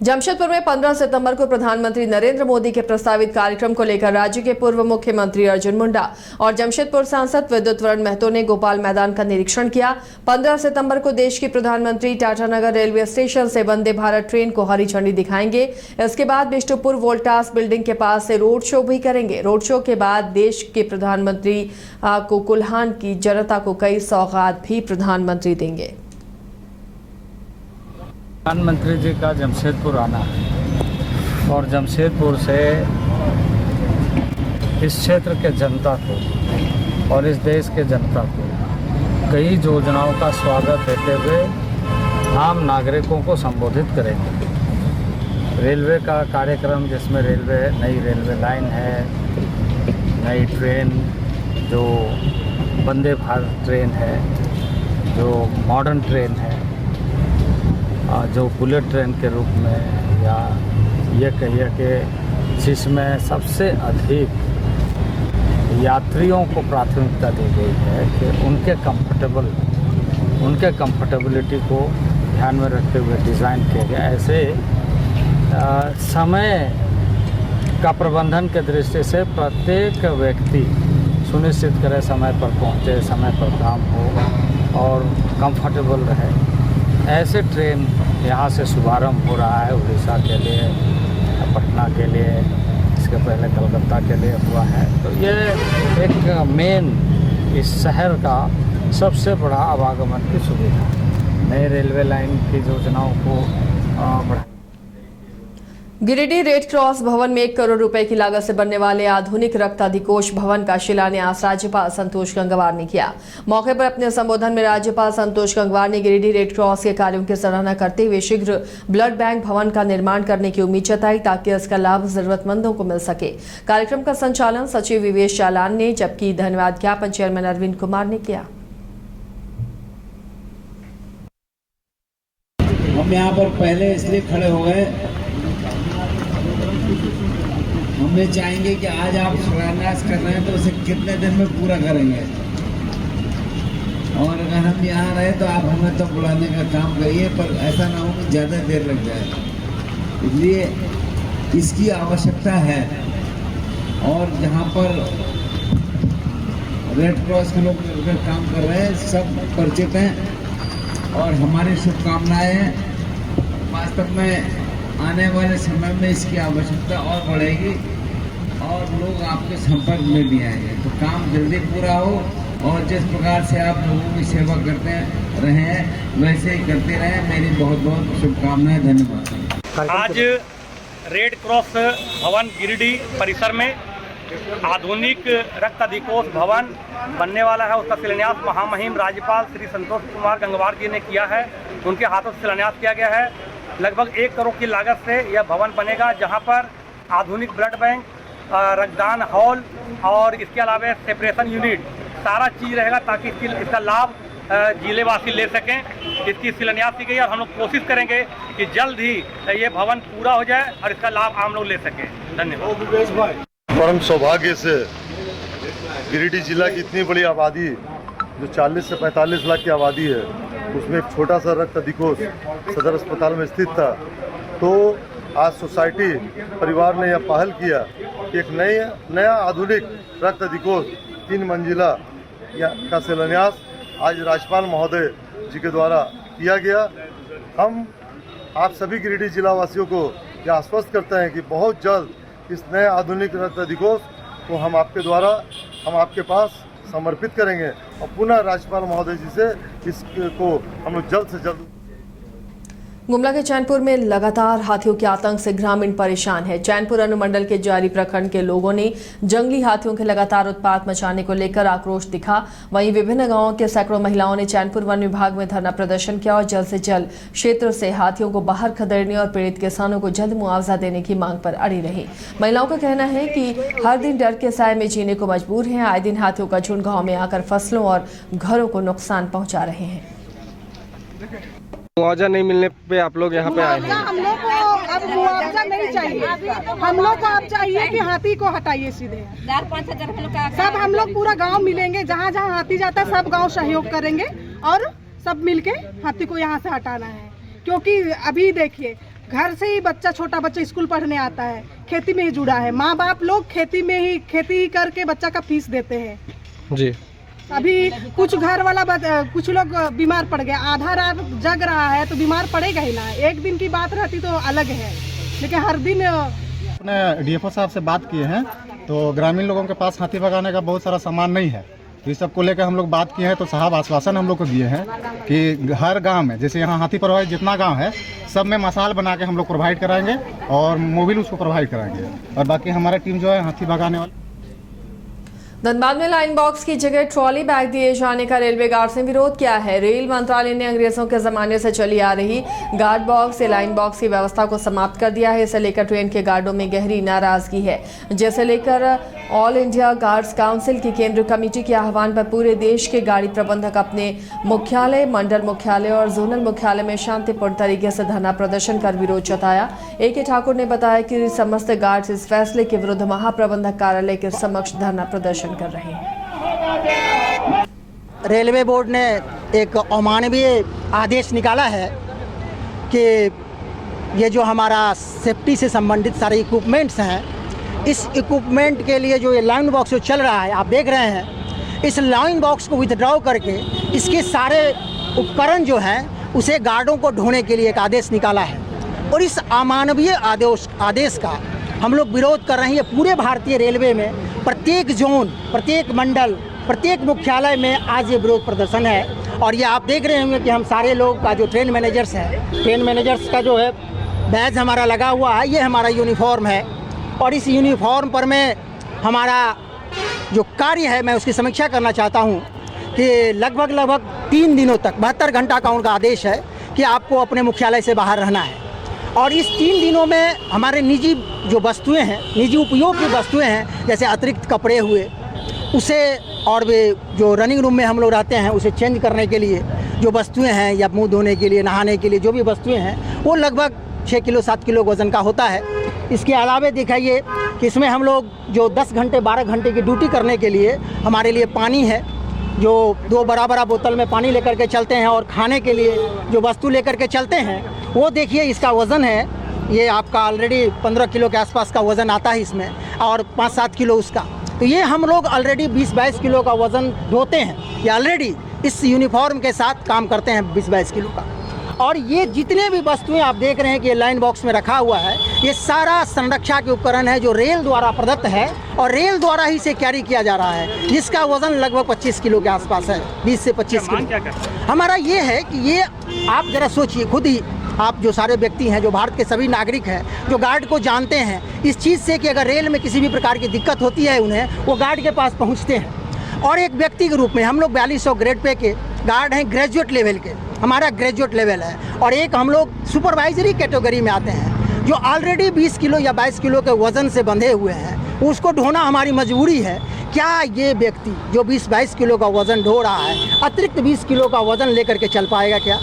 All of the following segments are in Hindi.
जमशेदपुर में 15 सितंबर को प्रधानमंत्री नरेंद्र मोदी के प्रस्तावित कार्यक्रम को लेकर राज्य के पूर्व मुख्यमंत्री अर्जुन मुंडा और जमशेदपुर सांसद विद्युत वरण महतो ने गोपाल मैदान का निरीक्षण किया। 15 सितंबर को देश के प्रधानमंत्री टाटानगर रेलवे स्टेशन से वंदे भारत ट्रेन को हरी झंडी दिखाएंगे। इसके बाद बिष्टुपुर वोल्टास बिल्डिंग के पास से रोड शो भी करेंगे। रोड शो के बाद देश के प्रधानमंत्री को कुल्हान की जनता को कई सौगात भी प्रधानमंत्री देंगे। प्रधानमंत्री जी का जमशेदपुर आना है और जमशेदपुर से इस क्षेत्र के जनता को और इस देश के जनता को कई योजनाओं का स्वागत देते हुए आम नागरिकों को संबोधित करेंगे। रेलवे का कार्यक्रम जिसमें नई रेलवे लाइन है, नई ट्रेन जो वंदे भारत ट्रेन है, जो मॉडर्न ट्रेन है, जो बुलेट ट्रेन के रूप में, या ये कहिए कि जिसमें सबसे अधिक यात्रियों को प्राथमिकता दी गई है कि उनके कंफर्टेबिलिटी को ध्यान में रखते हुए डिज़ाइन किए गए ऐसे समय का प्रबंधन के दृष्टि से प्रत्येक व्यक्ति सुनिश्चित करे समय पर पहुँचे, समय पर काम हो और कंफर्टेबल रहे। ऐसे ट्रेन यहाँ से शुभारंभ हो रहा है उड़ीसा के लिए, पटना के लिए, इसके पहले कलकत्ता के लिए हुआ है। तो ये एक मेन इस शहर का सबसे बड़ा आवागमन की सुविधा, नए रेलवे लाइन की योजनाओं को बढ़ा। गिरिडीह रेड क्रॉस भवन में 1 करोड़ रुपए की लागत से बनने वाले आधुनिक रक्त अधिकोष भवन का शिलान्यास राज्यपाल संतोष गंगवार ने किया। मौके पर अपने संबोधन में राज्यपाल संतोष गंगवार ने गिरिडीह रेड क्रॉस के कार्यों की सराहना करते हुए शीघ्र ब्लड बैंक भवन का निर्माण करने की उम्मीद जताई ताकि इसका लाभ जरूरतमंदों को मिल सके। कार्यक्रम का संचालन सचिव विवेश चालान ने, जबकि धन्यवाद ज्ञापन चेयरमैन अरविंद कुमार ने किया। हम यहाँ पर पहले इसलिए खड़े हो गए, हमने चाहेंगे कि आज आप शिलान्यास कर रहे हैं तो उसे कितने दिन में पूरा करेंगे, और अगर हम यहाँ रहे तो आप हमें तो बुलाने का काम करिए, पर ऐसा ना हो कि ज़्यादा देर लग जाए। इसलिए इसकी आवश्यकता है और जहाँ पर रेड क्रॉस के लोग मिलकर काम कर रहे हैं सब परिचित हैं और हमारी शुभकामनाएं हैं। वास्तव में आने वाले समय में इसकी आवश्यकता और बढ़ेगी और लोग आपके संपर्क में भी आएंगे, तो काम जल्दी पूरा हो और जिस प्रकार से आप लोगों की सेवा करते रहे हैं वैसे ही करते रहें। मेरी बहुत बहुत शुभकामनाएं, धन्यवाद। आज रेड क्रॉस भवन गिरिडीह परिसर में आधुनिक रक्त अधिकोष भवन बनने वाला है, उसका शिलान्यास महामहिम राज्यपाल श्री संतोष कुमार गंगवार जी ने किया है। उनके हाथों से शिलान्यास किया गया है। लगभग 1 करोड़ की लागत से यह भवन बनेगा, जहां पर आधुनिक ब्लड बैंक, रक्तदान हॉल और इसके अलावा सेपरेशन यूनिट सारा चीज़ रहेगा ताकि इसका लाभ जिलेवासी ले सकें। इसकी शिलान्यास की गई और हम लोग कोशिश करेंगे कि जल्द ही ये भवन पूरा हो जाए और इसका लाभ आम लोग ले सकें। धन्यवाद। परम सौभाग्य से गिरिडीह जिला की इतनी बड़ी आबादी जो 40 से 45 लाख की आबादी है, उसमें एक छोटा सा रक्त अधिकोष सदर अस्पताल में स्थित था। तो आज सोसाइटी परिवार ने यह पहल किया कि एक नया आधुनिक रक्त अधिकोष 3 मंजिला का शिलान्यास आज राज्यपाल महोदय जी के द्वारा किया गया। हम आप सभी गिरिडीह जिला वासियों को यह आश्वस्त करते हैं कि बहुत जल्द इस नए आधुनिक रक्त अधिकोष को हम आपके पास समर्पित करेंगे और पुनः राज्यपाल महोदय जी से इसको हम लोग जल्द से जल्द। गुमला के चैनपुर में लगातार हाथियों के आतंक से ग्रामीण परेशान है। चैनपुर अनुमंडल के जारी प्रखंड के लोगों ने जंगली हाथियों के लगातार उत्पात मचाने को लेकर आक्रोश दिखा। वहीं विभिन्न गांवों के सैकड़ों महिलाओं ने चैनपुर वन विभाग में धरना प्रदर्शन किया और जल्द से जल्द क्षेत्र से हाथियों को बाहर खदेड़ने और पीड़ित किसानों को जल्द मुआवजा देने की मांग पर अड़ी रही। महिलाओं का कहना है कि हर दिन डर के साए में जीने को मजबूर हैं। आए दिन हाथियों का झुंड गाँव में आकर फसलों और घरों को नुकसान पहुँचा रहे हैं। मुआवजा नहीं मिलने पे आप लोग यहाँ पे आए हैं। हम लोग को अब मुआवजा नहीं चाहिए, हम लोग को अब चाहिए कि हाथी को हटाइए सीधे। 4-5 सब हम लोग पूरा गांव मिलेंगे, जहाँ जहाँ हाथी जाता है सब गांव सहयोग करेंगे और सब मिलके हाथी को यहाँ से हटाना है। क्योंकि अभी देखिए घर से ही बच्चा, छोटा बच्चा स्कूल पढ़ने आता है, खेती में ही जुड़ा है। माँ बाप लोग खेती ही करके बच्चा का फीस देते हैं जी। अभी कुछ घर वाला कुछ लोग बीमार पड़ गए, आधा रात जग रहा है तो बीमार पड़ेगा ही ना। एक दिन की बात रहती तो अलग है, लेकिन हर दिन। अपने डीएफओ साहब से बात किए हैं तो ग्रामीण लोगों के पास हाथी भगाने का बहुत सारा सामान नहीं है, तो इस सब को लेकर हम लोग बात किए हैं। तो साहब आश्वासन हम लोग को दिए हैं कि हर गांव में, जैसे यहाँ हाथी प्रभावित जितना गांव है, सब में मसाल बना के हम लोग प्रोवाइड कराएंगे और मोबिल उसको प्रोवाइड कराएंगे। और बाकी हमारा टीम जो है हाथी भगाने वाली। धनबाद में लाइन बॉक्स की जगह ट्रॉली बैग दिए जाने का रेलवे गार्ड्स ने विरोध किया है। रेल मंत्रालय ने अंग्रेजों के जमाने से चली आ रही गार्ड बॉक्स या लाइन बॉक्स की व्यवस्था को समाप्त कर दिया है। इसे लेकर ट्रेन के गार्डों में गहरी नाराजगी है, जिसे लेकर ऑल इंडिया गार्ड्स काउंसिल की केंद्रीय कमेटी के आह्वान पर पूरे देश के गाड़ी प्रबंधक अपने मुख्यालय, मंडल मुख्यालय और जोनल मुख्यालय में शांतिपूर्ण तरीके से धरना प्रदर्शन कर विरोध जताया। ए.के. ठाकुर ने बताया कि समस्त गार्ड्स इस फैसले के विरुद्ध महाप्रबंधक कार्यालय के समक्ष धरना प्रदर्शन कर रहे हैं। रेलवे बोर्ड ने एक अमानवीय आदेश निकाला है कि ये जो हमारा सेफ्टी से संबंधित सारे इक्विपमेंट्स हैं, इस इक्विपमेंट के लिए जो ये लाइन बॉक्स जो चल रहा है, आप देख रहे हैं, इस लाइन बॉक्स को विथड्रॉ करके इसके सारे उपकरण जो हैं उसे गार्डों को ढोने के लिए एक आदेश निकाला है। और इस अमानवीय आदेश का हम लोग विरोध कर रहे हैं। पूरे भारतीय रेलवे में प्रत्येक जोन, प्रत्येक मंडल, प्रत्येक मुख्यालय में आज ये विरोध प्रदर्शन है। और ये आप देख रहे होंगे कि हम सारे लोग का जो ट्रेन मैनेजर्स हैं, ट्रेन मैनेजर्स का जो है बैज हमारा लगा हुआ है, ये हमारा यूनिफॉर्म है। और इस यूनिफॉर्म पर मैं हमारा जो कार्य है मैं उसकी समीक्षा करना चाहता हूँ कि लगभग 3 दिनों तक 72 घंटा का उनका आदेश है कि आपको अपने मुख्यालय से बाहर रहना है। और इस 3 दिनों में हमारे निजी जो वस्तुएं हैं, निजी उपयोग की वस्तुएं हैं, जैसे अतिरिक्त कपड़े हुए, उसे और वे जो रनिंग रूम में हम लोग रहते हैं उसे चेंज करने के लिए जो वस्तुएं हैं, या मुंह धोने के लिए, नहाने के लिए जो भी वस्तुएं हैं, वो लगभग 6 किलो 7 किलो वज़न का होता है। इसके अलावा दिखाइए कि इसमें हम लोग जो 10 घंटे 12 घंटे की ड्यूटी करने के लिए हमारे लिए पानी है, जो 2 बड़ा बोतल में पानी लेकर के चलते हैं। और खाने के लिए जो वस्तु लेकर के चलते हैं, वो देखिए इसका वज़न है, ये आपका ऑलरेडी 15 किलो के आसपास का वज़न आता है इसमें, और 5-7 किलो उसका। तो ये हम लोग ऑलरेडी 20-22 किलो का वज़न ढोते हैं। ये ऑलरेडी इस यूनिफॉर्म के साथ काम करते हैं 20-22 किलो का। और ये जितने भी वस्तुएं आप देख रहे हैं कि ये लाइन बॉक्स में रखा हुआ है, ये सारा संरक्षा के उपकरण है जो रेल द्वारा प्रदत्त है और रेल द्वारा ही से कैरी किया जा रहा है, जिसका वजन लगभग 25 किलो के आसपास है, 20 से 25 किलो। हमारा ये है कि ये आप जरा सोचिए खुद ही, आप जो सारे व्यक्ति हैं, जो भारत के सभी नागरिक हैं, जो गार्ड को जानते हैं इस चीज़ से कि अगर रेल में किसी भी प्रकार की दिक्कत होती है उन्हें, वो गार्ड के पास पहुँचते हैं। और एक व्यक्ति के रूप में हम लोग 4200 ग्रेड पे के गार्ड हैं, ग्रेजुएट लेवल के, हमारा ग्रेजुएट लेवल है। और एक हम लोग सुपरवाइजरी कैटेगरी में आते हैं, जो ऑलरेडी 20 किलो या 22 किलो के वज़न से बंधे हुए हैं, उसको ढोना हमारी मजबूरी है। क्या ये व्यक्ति जो 20-22 किलो का वज़न ढो रहा है, अतिरिक्त 20 किलो का वज़न लेकर के चल पाएगा क्या?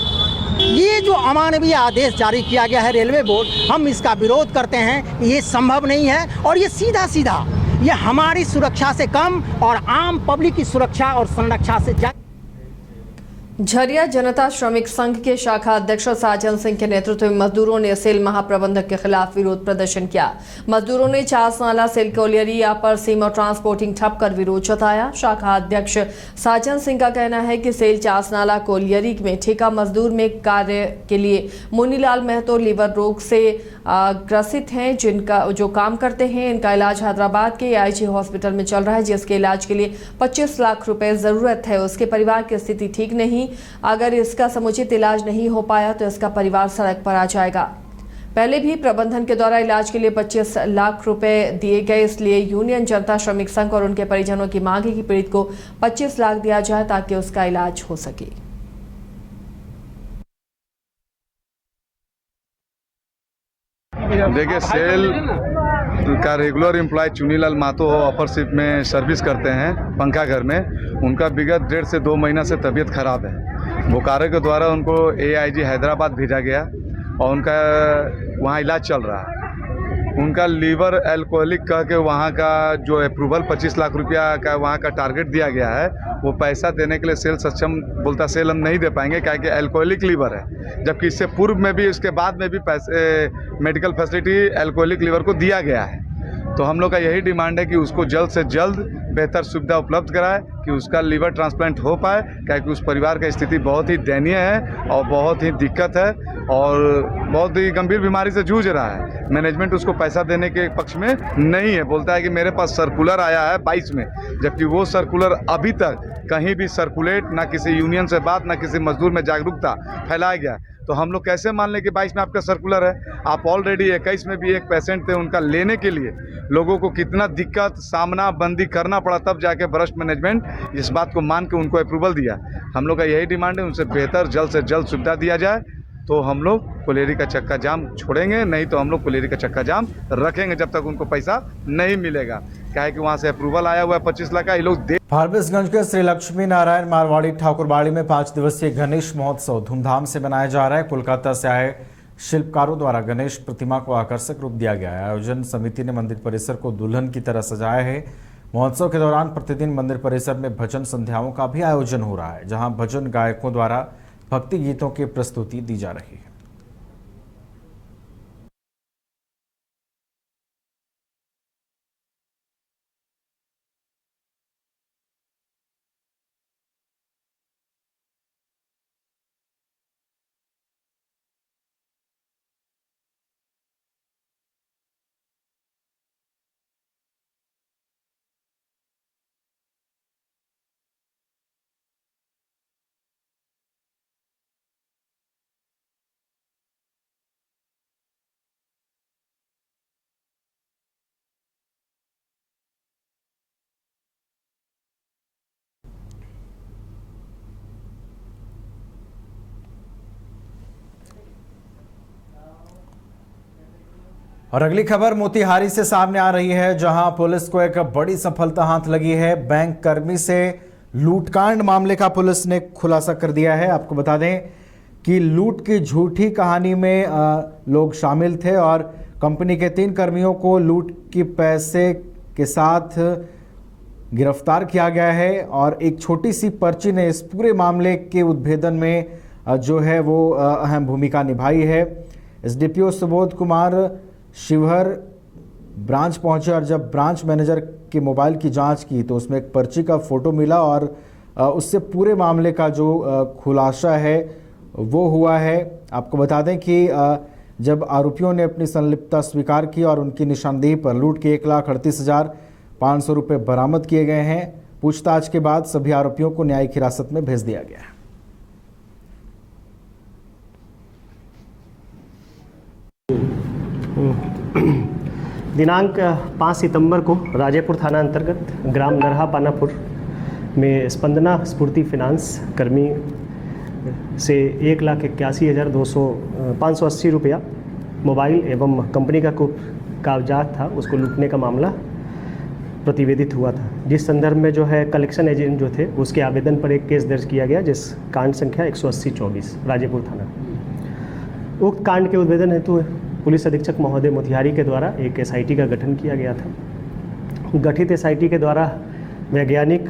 ये जो अमानवीय आदेश जारी किया गया है रेलवे बोर्ड, हम इसका विरोध करते हैं। ये संभव नहीं है और ये सीधा ये हमारी सुरक्षा से कम और आम पब्लिक की सुरक्षा और संरक्षा से ज़्यादा। झरिया जनता श्रमिक संघ के शाखा अध्यक्ष साजन सिंह के नेतृत्व में मजदूरों ने सेल महाप्रबंधक के खिलाफ विरोध प्रदर्शन किया। मजदूरों ने चासनाला सेल कोलियरी अपर सीम और ट्रांसपोर्टिंग ठप कर विरोध जताया। शाखा अध्यक्ष साजन सिंह का कहना है कि सेल चासनाला कोलियरी में ठेका मजदूर में कार्य के लिए मुनीलाल महतो लीवर रोग से ग्रसित हैं, जो काम करते हैं। इनका इलाज हैदराबाद के AIG हॉस्पिटल में चल रहा है, जिसके इलाज के लिए 25 लाख रुपए जरूरत है। उसके परिवार की स्थिति ठीक नहीं, अगर इसका समुचित इलाज नहीं हो पाया तो इसका परिवार सड़क पर आ जाएगा। पहले भी प्रबंधन के द्वारा इलाज के लिए 25 लाख रुपए दिए गए, इसलिए यूनियन जनता श्रमिक संघ और उनके परिजनों की मांग है कि पीड़ित को 25 लाख दिया जाए ताकि उसका इलाज हो सके। देखिए, सेल का रेगुलर एम्प्लॉय चुनीलाल महतो अपर शिफ्ट में सर्विस करते हैं पंखा घर में। उनका विगत 1.5 से 2 महीना से तबीयत खराब है। बोकारो के द्वारा उनको AIG हैदराबाद भेजा गया और उनका वहाँ इलाज चल रहा है। उनका लीवर अल्कोहलिक कह के वहाँ का जो अप्रूवल 25 लाख रुपया का वहाँ का टारगेट दिया गया है, वो पैसा देने के लिए सेल सक्षम बोलता सेल हम नहीं दे पाएंगे, क्या कि अल्कोहलिक लीवर है। जबकि इससे पूर्व में भी, इसके बाद में भी पैसे मेडिकल फैसिलिटी अल्कोहलिक लीवर को दिया गया है। तो हम लोग का यही डिमांड है कि उसको जल्द से जल्द बेहतर सुविधा उपलब्ध कराए कि उसका लीवर ट्रांसप्लांट हो पाए, क्योंकि उस परिवार की स्थिति बहुत ही दयनीय है और बहुत ही दिक्कत है और बहुत ही गंभीर बीमारी से जूझ रहा है। मैनेजमेंट उसको पैसा देने के पक्ष में नहीं है, बोलता है कि मेरे पास सर्कुलर आया है 22 में, जबकि वो सर्कुलर अभी तक कहीं भी सर्कुलेट ना किसी यूनियन से बात, ना किसी मजदूर में जागरूकता फैलाया गया। तो हम लोग कैसे मान लें कि 22 में आपका सर्कुलर है? आप ऑलरेडी 21 में भी एक पेशेंट थे, उनका लेने के लिए लोगों को कितना दिक्कत सामना बंदी करना पड़ा, तब जाके वरिष्ठ मैनेजमेंट इस बात को मान के उनको अप्रूवल दिया। हम लोग का यही डिमांड है, उनसे बेहतर जल्द से जल्द सुविधा दिया जाए, तो हम लोग कोलेरी का चक्का जाम छोड़ेंगे, नहीं तो हम लोग कोलेरी का चक्का जाम रखेंगे जब तक उनको पैसा नहीं मिलेगा। क्या है कि वहाँ से अप्रूवल आया हुआ है 25 लाख का, ये लोग फारबिसगंज के श्री लक्ष्मी नारायण मारवाड़ी ठाकुरबाड़ी में 5 दिवसीय गणेश महोत्सव धूमधाम से मनाया जा रहा है। कोलकाता से आए शिल्पकारों द्वारा गणेश प्रतिमा को आकर्षक रूप दिया गया है। आयोजन समिति ने मंदिर परिसर को दुल्हन की तरह सजाया है। महोत्सव के दौरान प्रतिदिन मंदिर परिसर में भजन संध्याओं का भी आयोजन हो रहा है, जहां भजन गायकों द्वारा भक्ति गीतों की प्रस्तुति दी जा रही है। और अगली खबर मोतिहारी से सामने आ रही है, जहां पुलिस को एक बड़ी सफलता हाथ लगी है। बैंक कर्मी से लूटकांड मामले का पुलिस ने खुलासा कर दिया है। आपको बता दें कि लूट की झूठी कहानी में लोग शामिल थे और कंपनी के 3 कर्मियों को लूट के पैसे के साथ गिरफ्तार किया गया है और एक छोटी सी पर्ची ने इस पूरे मामले के उद्भेदन में जो है वो अहम भूमिका निभाई है। एसडीपीओ सुबोध कुमार शिवहर ब्रांच पहुंचे और जब ब्रांच मैनेजर के मोबाइल की जांच की तो उसमें एक पर्ची का फोटो मिला और उससे पूरे मामले का जो खुलासा है वो हुआ है। आपको बता दें कि जब आरोपियों ने अपनी संलिप्तता स्वीकार की और उनकी निशानदेही पर लूट के 1,38,500 रुपये बरामद किए गए हैं। पूछताछ के बाद सभी आरोपियों को न्यायिक हिरासत में भेज दिया गया है। दिनांक 5 सितंबर को राजेपुर थाना अंतर्गत ग्राम नरहा पानापुर में स्पंदना स्फूर्ति फाइनेंस कर्मी से 1,81,580 रुपया मोबाइल एवं कंपनी का कुछ कागजात था, उसको लूटने का मामला प्रतिवेदित हुआ था, जिस संदर्भ में जो है कलेक्शन एजेंट जो थे उसके आवेदन पर एक केस दर्ज किया गया, जिस कांड संख्या 180/24 राजेपुर थाना। उक्त कांड के उद्भेदन हेतु पुलिस अधीक्षक महोदय मोतिहारी के द्वारा एक एसआईटी का गठन किया गया था। गठित एसआईटी के द्वारा वैज्ञानिक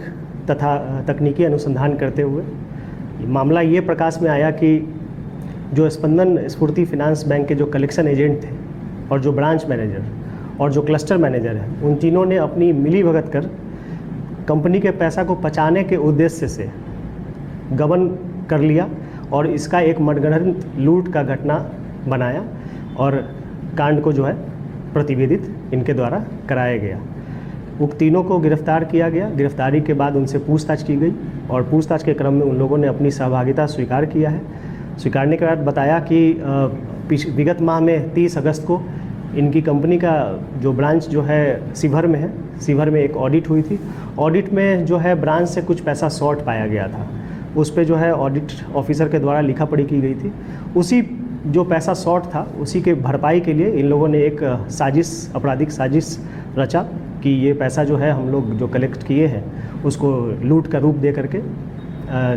तथा तकनीकी अनुसंधान करते हुए मामला ये प्रकाश में आया कि जो स्पंदन स्फूर्ति फाइनेंस बैंक के जो कलेक्शन एजेंट थे और जो ब्रांच मैनेजर और जो क्लस्टर मैनेजर है, उन तीनों ने अपनी मिलीभगत कर कंपनी के पैसा को बचाने के उद्देश्य से गबन कर लिया और इसका एक मनगढ़ंत लूट का घटना बनाया और कांड को जो है प्रतिवेदित इनके द्वारा कराया गया। उक्त तीनों को गिरफ्तार किया गया। गिरफ्तारी के बाद उनसे पूछताछ की गई और पूछताछ के क्रम में उन लोगों ने अपनी सहभागिता स्वीकार किया है। स्वीकारने के बाद बताया कि विगत माह में 30 अगस्त को इनकी कंपनी का जो ब्रांच जो है शिवहर में है, शिवहर में एक ऑडिट हुई थी। ऑडिट में जो है ब्रांच से कुछ पैसा शॉर्ट पाया गया था, उस पे जो है ऑडिट ऑफिसर के द्वारा लिखा पढ़ी की गई थी। उसी जो पैसा शॉर्ट था उसी के भरपाई के लिए इन लोगों ने एक साजिश, आपराधिक साजिश रचा कि ये पैसा जो है हम लोग जो कलेक्ट किए हैं उसको लूट का रूप दे करके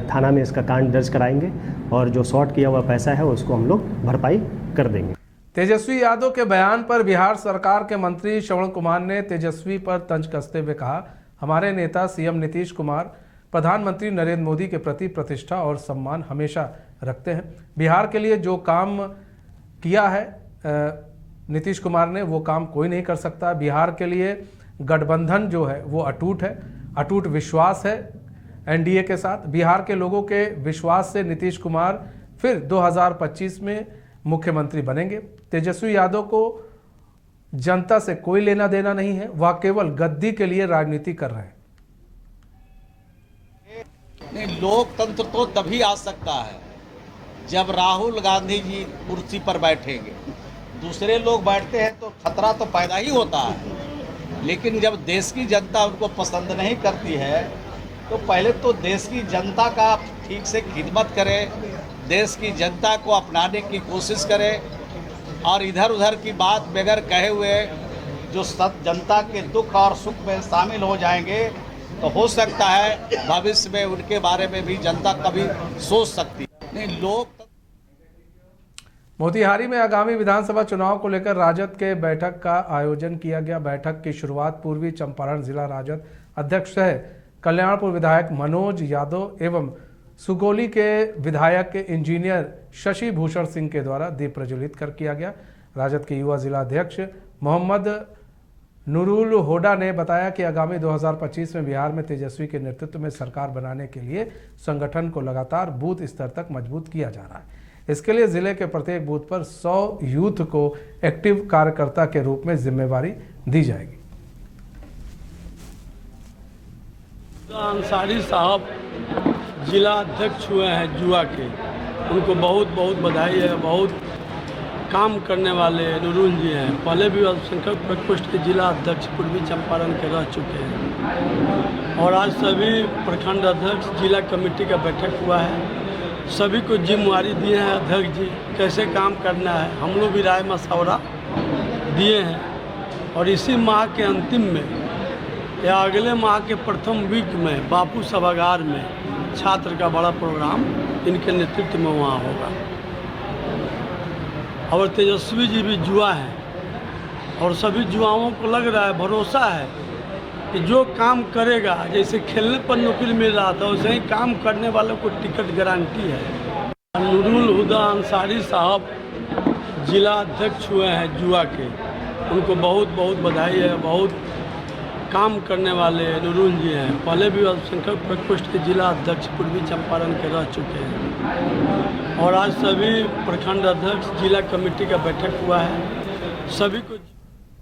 थाना में इसका कांड दर्ज कराएंगे और जो शॉर्ट किया हुआ पैसा है उसको हम लोग भरपाई कर देंगे। तेजस्वी यादव के बयान पर बिहार सरकार के मंत्री श्रवण कुमार ने तेजस्वी पर तंज कसते हुए कहा, हमारे नेता सीएम नीतीश कुमार प्रधानमंत्री नरेंद्र मोदी के प्रति प्रतिष्ठा और सम्मान हमेशा रखते हैं। बिहार के लिए जो काम किया है नीतीश कुमार ने, वो काम कोई नहीं कर सकता। बिहार के लिए गठबंधन जो है वो अटूट है, अटूट विश्वास है एनडीए के साथ। बिहार के लोगों के विश्वास से नीतीश कुमार फिर 2025 में मुख्यमंत्री बनेंगे। तेजस्वी यादव को जनता से कोई लेना देना नहीं है, वह केवल गद्दी के लिए राजनीति कर रहे हैं। नहीं, लोकतंत्र तो तभी आ सकता है जब राहुल गांधी जी कुर्सी पर बैठेंगे। दूसरे लोग बैठते हैं तो खतरा तो पैदा ही होता है, लेकिन जब देश की जनता उनको पसंद नहीं करती है तो पहले तो देश की जनता का ठीक से खिदमत करें, देश की जनता को अपनाने की कोशिश करें और इधर उधर की बात बगैर कहे हुए जो जनता के दुख और सुख में शामिल हो जाएंगे तो हो सकता है भविष्य में उनके बारे में भी जनता कभी सोच सकती है। नहीं, लोग मोतिहारी में आगामी विधानसभा चुनाव को लेकर राजद के बैठक का आयोजन किया गया। बैठक की शुरुआत पूर्वी चंपारण जिला राजद अध्यक्ष सह कल्याणपुर विधायक मनोज यादव एवं सुगोली के विधायक इंजीनियर शशि भूषण सिंह के द्वारा दीप प्रज्वलित कर किया गया। राजद के युवा जिला अध्यक्ष मोहम्मद नूरुल होडा ने बताया कि आगामी 2025 में बिहार में तेजस्वी के नेतृत्व में सरकार बनाने के लिए संगठन को लगातार बूथ स्तर तक मजबूत किया जा रहा है। इसके लिए जिले के प्रत्येक बूथ पर 100 यूथ को एक्टिव कार्यकर्ता के रूप में जिम्मेवारी दी जाएगी। अंसारी साहब जिला अध्यक्ष हुए हैं जुआ के, उनको बहुत बहुत बधाई है। बहुत काम करने वाले नूरुल जी हैं, पहले भी अल्पसंख्यक प्रकोष्ठ के जिला अध्यक्ष पूर्वी चंपारण के रह चुके हैं और आज सभी प्रखंड अध्यक्ष जिला कमेटी का बैठक हुआ है। सभी को जिम्मेवारी दिए हैं अध्यक्ष जी, कैसे काम करना है। हम लोग भी राय मशवरा दिए हैं और इसी माह के अंतिम में या अगले माह के प्रथम वीक में बापू सभागार में छात्र का बड़ा प्रोग्राम इनके नेतृत्व में वहाँ होगा। और तेजस्वी जी भी जुआ हैं और सभी जुआओं को लग रहा है, भरोसा है कि जो काम करेगा, जैसे खेलने पर नौकरी मिल रहा था वैसे ही काम करने वालों को टिकट गारंटी है। नूरुल हुदा अंसारी साहब जिला अध्यक्ष हुए हैं जुआ के, उनको बहुत बहुत बधाई है। बहुत काम करने वाले नूरुल जी हैं, पहले भी अल्पसंख्यक प्रकोष्ठ के जिला अध्यक्ष पूर्वी चंपारण के रह चुके हैं और आज सभी प्रखंड अध्यक्ष जिला कमेटी का बैठक हुआ है। सभी को